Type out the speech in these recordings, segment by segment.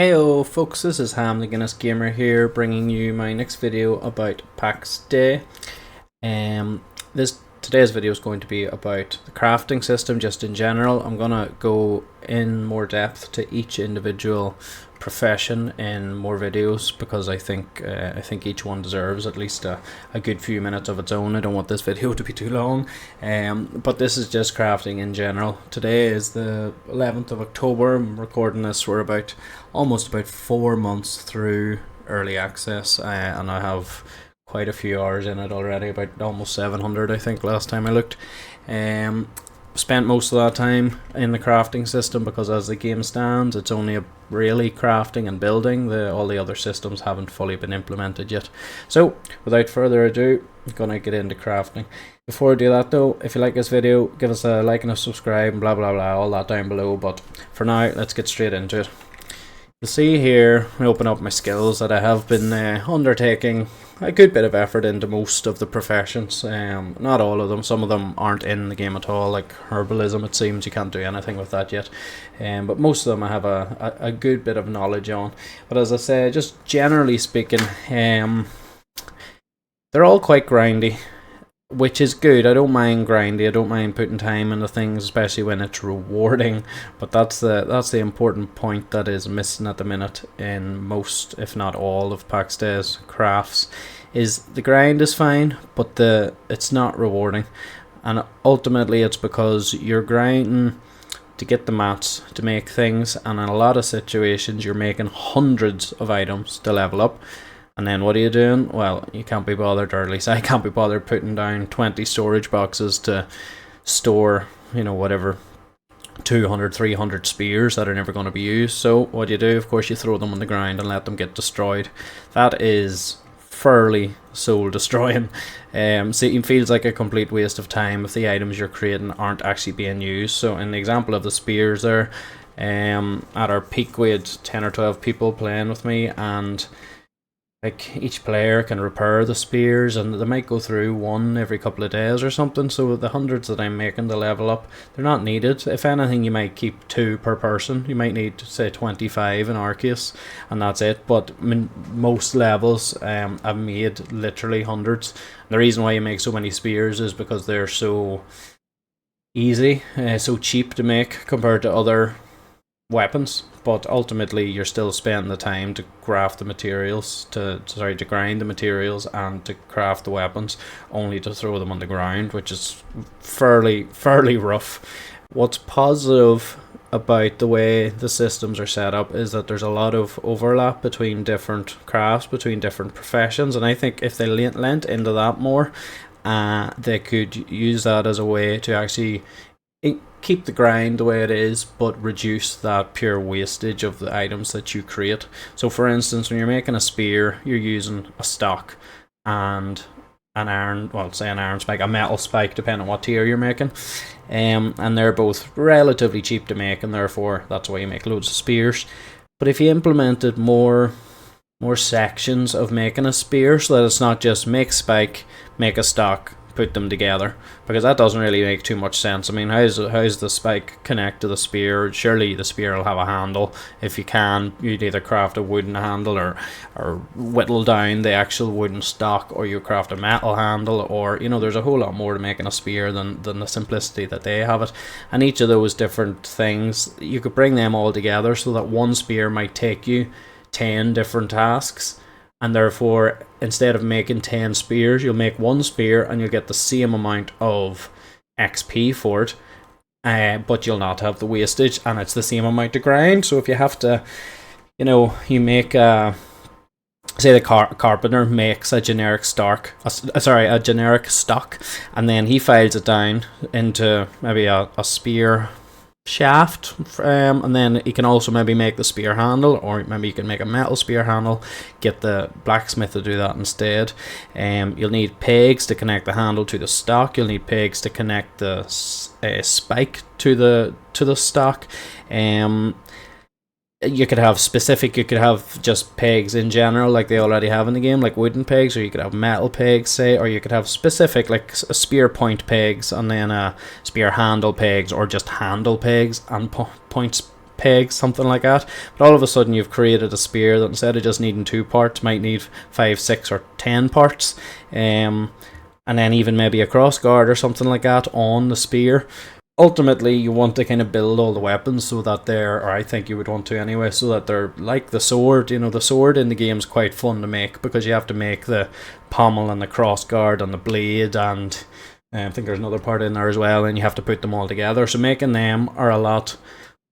Heyo folks, this is Ham the Guinness Gamer here, bringing you my next video about Pax Dei. This today's video is going to be about the crafting system just in general. I'm gonna go in more depth to each individual profession in more videos because I think each one deserves at least a good few minutes of its own. I don't want this video to be too long, but this is just crafting in general. Today is the 11th of October. I'm recording this. We're almost about 4 months through early access, and I have quite a few hours in it already, about almost 700 I think last time I looked. Spent most of that time in the crafting system because as the game stands it's only really crafting and building. All the other systems haven't fully been implemented yet. So without further ado, I'm gonna get into crafting. Before I do that though, if you like this video, give us a like and a subscribe and blah blah blah, all that down below. But for now, let's get straight into it. You'll see here, I open up my skills that I have been undertaking a good bit of effort into most of the professions. Not all of them, some of them aren't in the game at all, like herbalism. It seems you can't do anything with that yet. But most of them I have a good bit of knowledge on. But as I say, just generally speaking, they're all quite grindy, which is good. I don't mind grindy. I don't mind putting time into things, especially when it's rewarding. But that's the important point that is missing at the minute in most, if not all, of Pax Dei's crafts. Is the grind is fine, but it's not rewarding, and ultimately it's because you're grinding to get the mats to make things, and in a lot of situations you're making hundreds of items to level up. And then what are you doing? Well, you can't be bothered, or at least I can't be bothered putting down 20 storage boxes to store, whatever, 200, 300 spears that are never going to be used. So what you do, of course, you throw them on the ground and let them get destroyed. That is fairly soul destroying. So it feels like a complete waste of time if the items you're creating aren't actually being used. So in the example of the spears there, at our peak we had 10 or 12 people playing with me, and like each player can repair the spears, and they might go through one every couple of days or something. So the hundreds that I'm making to level up, they're not needed. If anything, you might keep 2 per person. You might need, say, 25 in our case, and that's it. But most levels, I've made literally hundreds. The reason why you make so many spears is because they're so easy, so cheap to make compared to other weapons. But ultimately you're still spending the time to craft the materials, to grind the materials and to craft the weapons, only to throw them on the ground, which is fairly rough. What's positive about the way the systems are set up is that there's a lot of overlap between different crafts, between different professions, and I think if they lent into that more, they could use that as a way to actually keep the grind the way it is, but reduce that pure wastage of the items that you create. So for instance, when you're making a spear, you're using a stock and an iron, well, say an iron spike, a metal spike, depending on what tier you're making. And they're both relatively cheap to make, and therefore that's why you make loads of spears. But if you implemented more sections of making a spear, so that it's not just make spike, make a stock, put them together, because that doesn't really make too much sense. I mean, how's the spike connect to the spear? Surely the spear will have a handle. If you can, you'd either craft a wooden handle or whittle down the actual wooden stock, or you craft a metal handle, or there's a whole lot more to making a spear than the simplicity that they have it. And each of those different things, you could bring them all together so that one spear might take you 10 different tasks. And therefore, instead of making 10 spears, you'll make 1 spear and you'll get the same amount of XP for it, but you'll not have the wastage, and it's the same amount to grind. So if you have to, you make say the carpenter makes a generic stock, and then he files it down into maybe a spear shaft, and then you can also maybe make the spear handle, or maybe you can make a metal spear handle, get the blacksmith to do that instead. You'll need pegs to connect the handle to the stock. You'll need pegs to connect the spike to the stock. You could have just pegs in general, like they already have in the game, like wooden pegs, or you could have metal pegs, say, or you could have specific, like spear point pegs, and then spear handle pegs, or just handle pegs and points pegs, something like that. But all of a sudden you've created a spear that instead of just needing 2 parts might need 5, 6 or 10 parts, and then even maybe a cross guard or something like that on the spear. Ultimately, you want to kind of build all the weapons so that they're, or I think you would want to anyway, so that they're like the sword. You know, the sword in the game is quite fun to make because you have to make the pommel and the cross guard and the blade, and I think there's another part in there as well, and you have to put them all together. So making them are a lot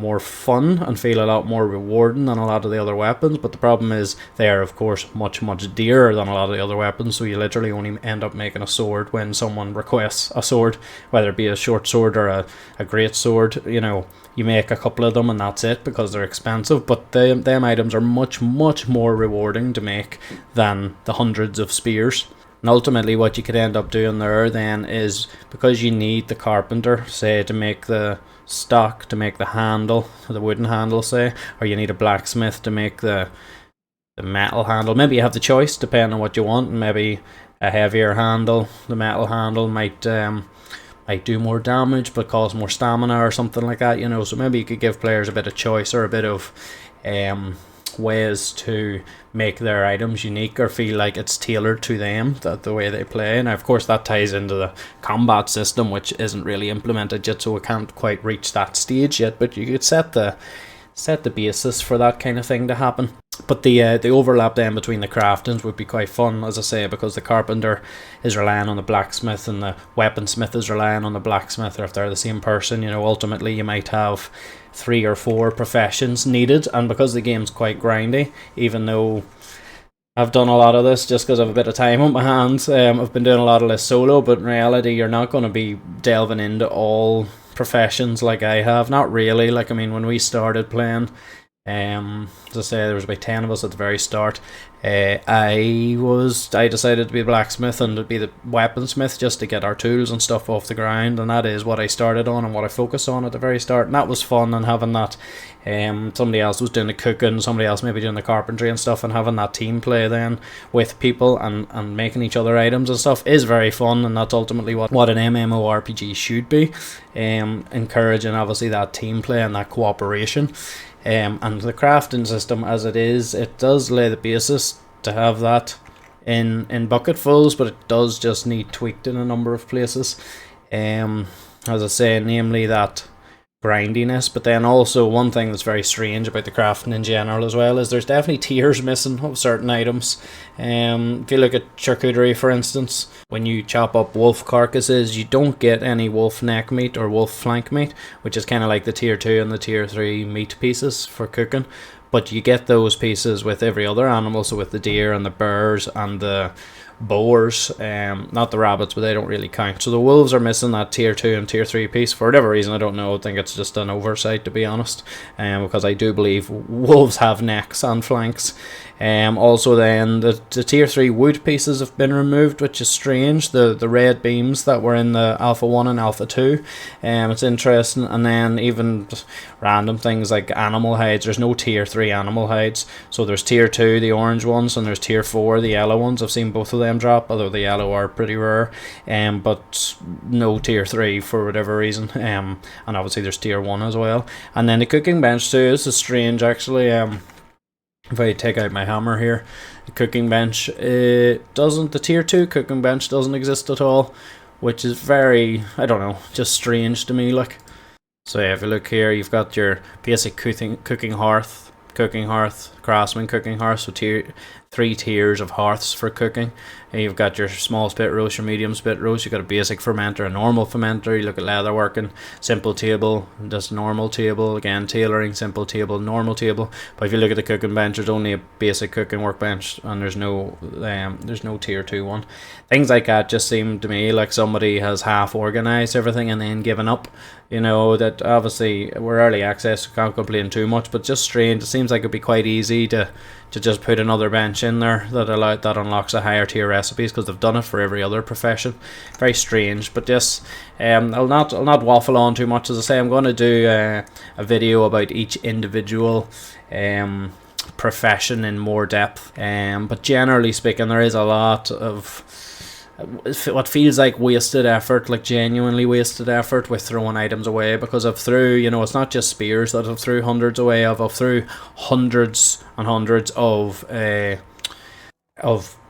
more fun and feel a lot more rewarding than a lot of the other weapons, but the problem is they are of course much dearer than a lot of the other weapons, so you literally only end up making a sword when someone requests a sword, whether it be a short sword or a great sword. You know, you make a couple of them and that's it because they're expensive, but them items are much more rewarding to make than the hundreds of spears. And ultimately what you could end up doing there then is, because you need the carpenter, say, to make the stock, to make the handle, the wooden handle, say, or you need a blacksmith to make the metal handle. Maybe you have the choice depending on what you want, and maybe a heavier handle, the metal handle might do more damage but cause more stamina or something like that, you know. So maybe you could give players a bit of choice or a bit of ways to make their items unique or feel like it's tailored to them, that the way they play. And of course that ties into the combat system, which isn't really implemented yet, so we can't quite reach that stage yet, but you could set the basis for that kind of thing to happen. But the overlap then between the craftings would be quite fun, as I say, because the carpenter is relying on the blacksmith and the weaponsmith is relying on the blacksmith, or if they're the same person, you know, ultimately you might have 3 or 4 professions needed. And because the game's quite grindy, even though I've done a lot of this just because I have a bit of time on my hands, I've been doing a lot of this solo, but in reality you're not going to be delving into all professions like I have. Not really. Like, I mean, when we started playing, as I say, there was about 10 of us at the very start. I decided to be a blacksmith and to be the weaponsmith just to get our tools and stuff off the ground, and that is what I started on and what I focused on at the very start, and that was fun. And having that, somebody else was doing the cooking, somebody else maybe doing the carpentry and stuff, and having that team play then with people and making each other items and stuff is very fun. And that's ultimately what an MMORPG should be, encouraging obviously that team play and that cooperation. And the crafting system as it is, it does lay the basis to have that in bucketfuls, but it does just need tweaked in a number of places. As I say, namely that grindiness. But then also one thing that's very strange about the crafting in general as well is there's definitely tiers missing of certain items. If you look at charcuterie, for instance, when you chop up wolf carcasses, you don't get any wolf neck meat or wolf flank meat, which is kind of like the tier 2 and the tier 3 meat pieces for cooking. But you get those pieces with every other animal, so with the deer and the bears and the boars, not the rabbits, but they don't really count. So the wolves are missing that tier 2 and tier 3 piece for whatever reason. I don't know. I think it's just an oversight, to be honest, because I do believe wolves have necks and flanks. Also then the tier 3 wood pieces have been removed, which is strange. The red beams that were in the Alpha 1 and Alpha 2, it's interesting. And then even just random things like animal hides, there's no tier 3 animal hides. So there's tier 2, the orange ones, and there's tier 4, the yellow ones. I've seen both of them drop, although the yellow are pretty rare, but no tier 3 for whatever reason. And obviously there's tier 1 as well. And then the cooking bench too, this is strange actually. If I take out my hammer here, the cooking bench, the tier 2 cooking bench doesn't exist at all, which is very, I don't know, just strange to me. Like, so yeah, if you look here, you've got your basic cooking hearth, craftsman cooking hearth, so 3 tiers of hearths for cooking. And you've got your small spit roast, your medium spit roast, you've got a basic fermenter, a normal fermenter. You look at leatherworking, simple table, just normal table, again tailoring, simple table, normal table. But if you look at the cooking bench, there's only a basic cooking workbench, and there's no tier 2 one. Things like that just seem to me like somebody has half organized everything and then given up. You know, that obviously we're early access, so can't complain too much, but just strange. It seems like it'd be quite easy to just put another bench in there that unlocks a higher tier recipes, because they've done it for every other profession. Very strange. But yes, I'll not waffle on too much. As I say, I'm going to do a video about each individual profession in more depth. But generally speaking, there is a lot of what feels like wasted effort, like genuinely wasted effort, with throwing items away, because I've threw, you know, it's not just spears that I've threw hundreds away of. I've threw hundreds and hundreds of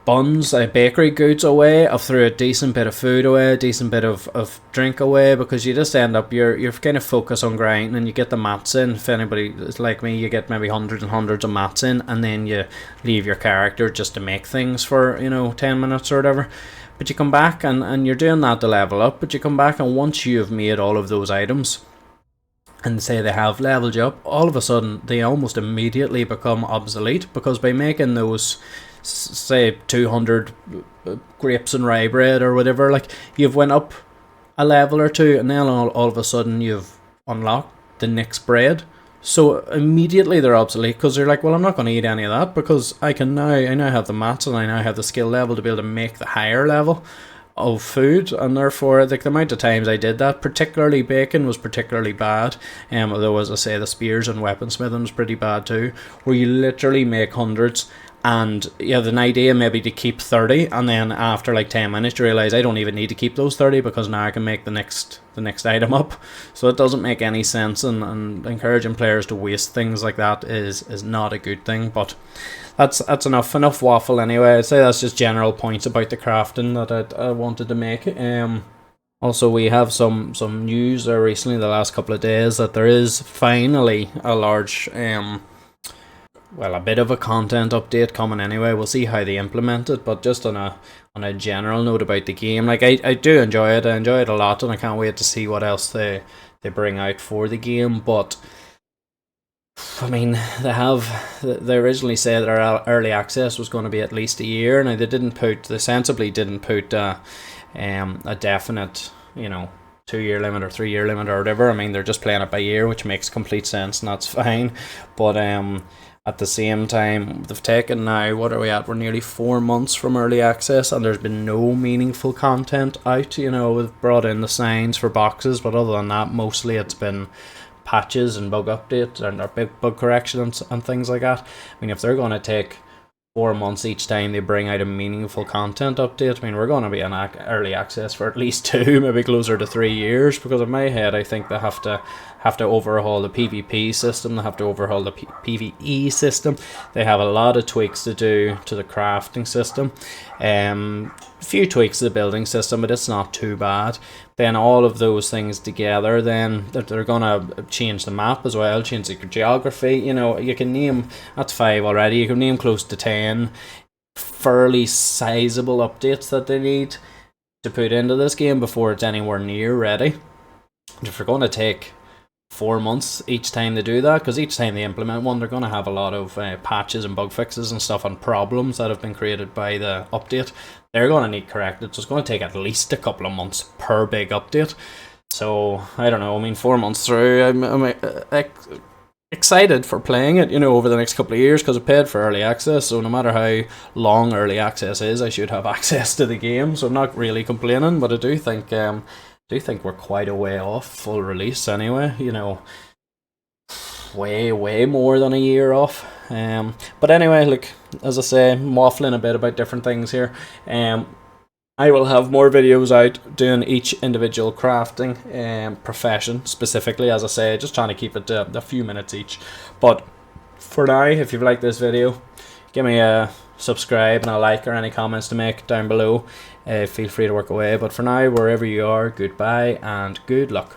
buns, bakery goods away. I've threw a decent bit of food away, a decent bit of drink away, because you just end up, you're kind of focused on grinding, and you get the mats in. If anybody is like me, you get maybe hundreds and hundreds of mats in, and then you leave your character just to make things for, you know, 10 minutes or whatever. But you come back and you're doing that to level up, but you come back, and once you have made all of those items, and say they have leveled you up, all of a sudden they almost immediately become obsolete, because by making those, say 200 grapes and rye bread or whatever, like, you've went up a level or two, and then all of a sudden you've unlocked the next bread. So immediately they're obsolete, because they're like, well, I'm not going to eat any of that, because I now have the mats, and I now have the skill level to be able to make the higher level of food. And therefore, like, the amount of times I did that, particularly bacon, was particularly bad. Although, as I say, the spears and weaponsmithing was pretty bad too, where you literally make hundreds, and you have an idea maybe to keep 30, and then after like 10 minutes you realise, I don't even need to keep those 30, because now I can make the next item up. So it doesn't make any sense, and encouraging players to waste things like that is not a good thing. But that's enough waffle anyway. I'd say that's just general points about the crafting that I wanted to make. Also, we have some news there recently, the last couple of days, that there is finally a large a bit of a content update coming anyway. We'll see how they implement it, but just on a general note about the game, like, I do enjoy it. I enjoy it a lot, and I can't wait to see what else they bring out for the game. But I mean, they originally said that our early access was going to be at least a year. Now they sensibly didn't put a definite, you know, 2-year limit or 3-year limit or whatever. I mean, they're just playing it by year, which makes complete sense, and that's fine. But at the same time, they've taken now, what are we at? We're nearly 4 months from early access, and there's been no meaningful content out. You know, we've brought in the signs for boxes, but other than that, mostly it's been patches and bug updates and big bug corrections and things like that. I mean, if they're going to take 4 months each time they bring out a meaningful content update, I mean, we're going to be in early access for at least 2, maybe closer to 3 years, because in my head I think they have to overhaul the PvP system, they have to overhaul the PvE system. They have a lot of tweaks to do to the crafting system, a few tweaks to the building system, but it's not too bad. Then all of those things together, then they're going to change the map as well, change the geography. You know, you can name, that's 5 already, you can name close to 10 fairly sizable updates that they need to put into this game before it's anywhere near ready. If they're going to take 4 months each time they do that, because each time they implement one, they're going to have a lot of patches and bug fixes and stuff and problems that have been created by the update. They're going to need corrected, so it's going to take at least a couple of months per big update. So I don't know, I mean, 4 months through, I'm excited for playing it, you know, over the next couple of years, because I paid for early access, so no matter how long early access is, I should have access to the game. So I'm not really complaining, but I do think we're quite a way off full release anyway, you know, way more than a year off. But anyway, look, as I say, I'm waffling a bit about different things here. I will have more videos out doing each individual crafting profession specifically, as I say, just trying to keep it to a few minutes each. But for now, if you've liked this video, give me a subscribe and a like, or any comments to make down below. Feel free to work away. But for now, wherever you are, goodbye and good luck.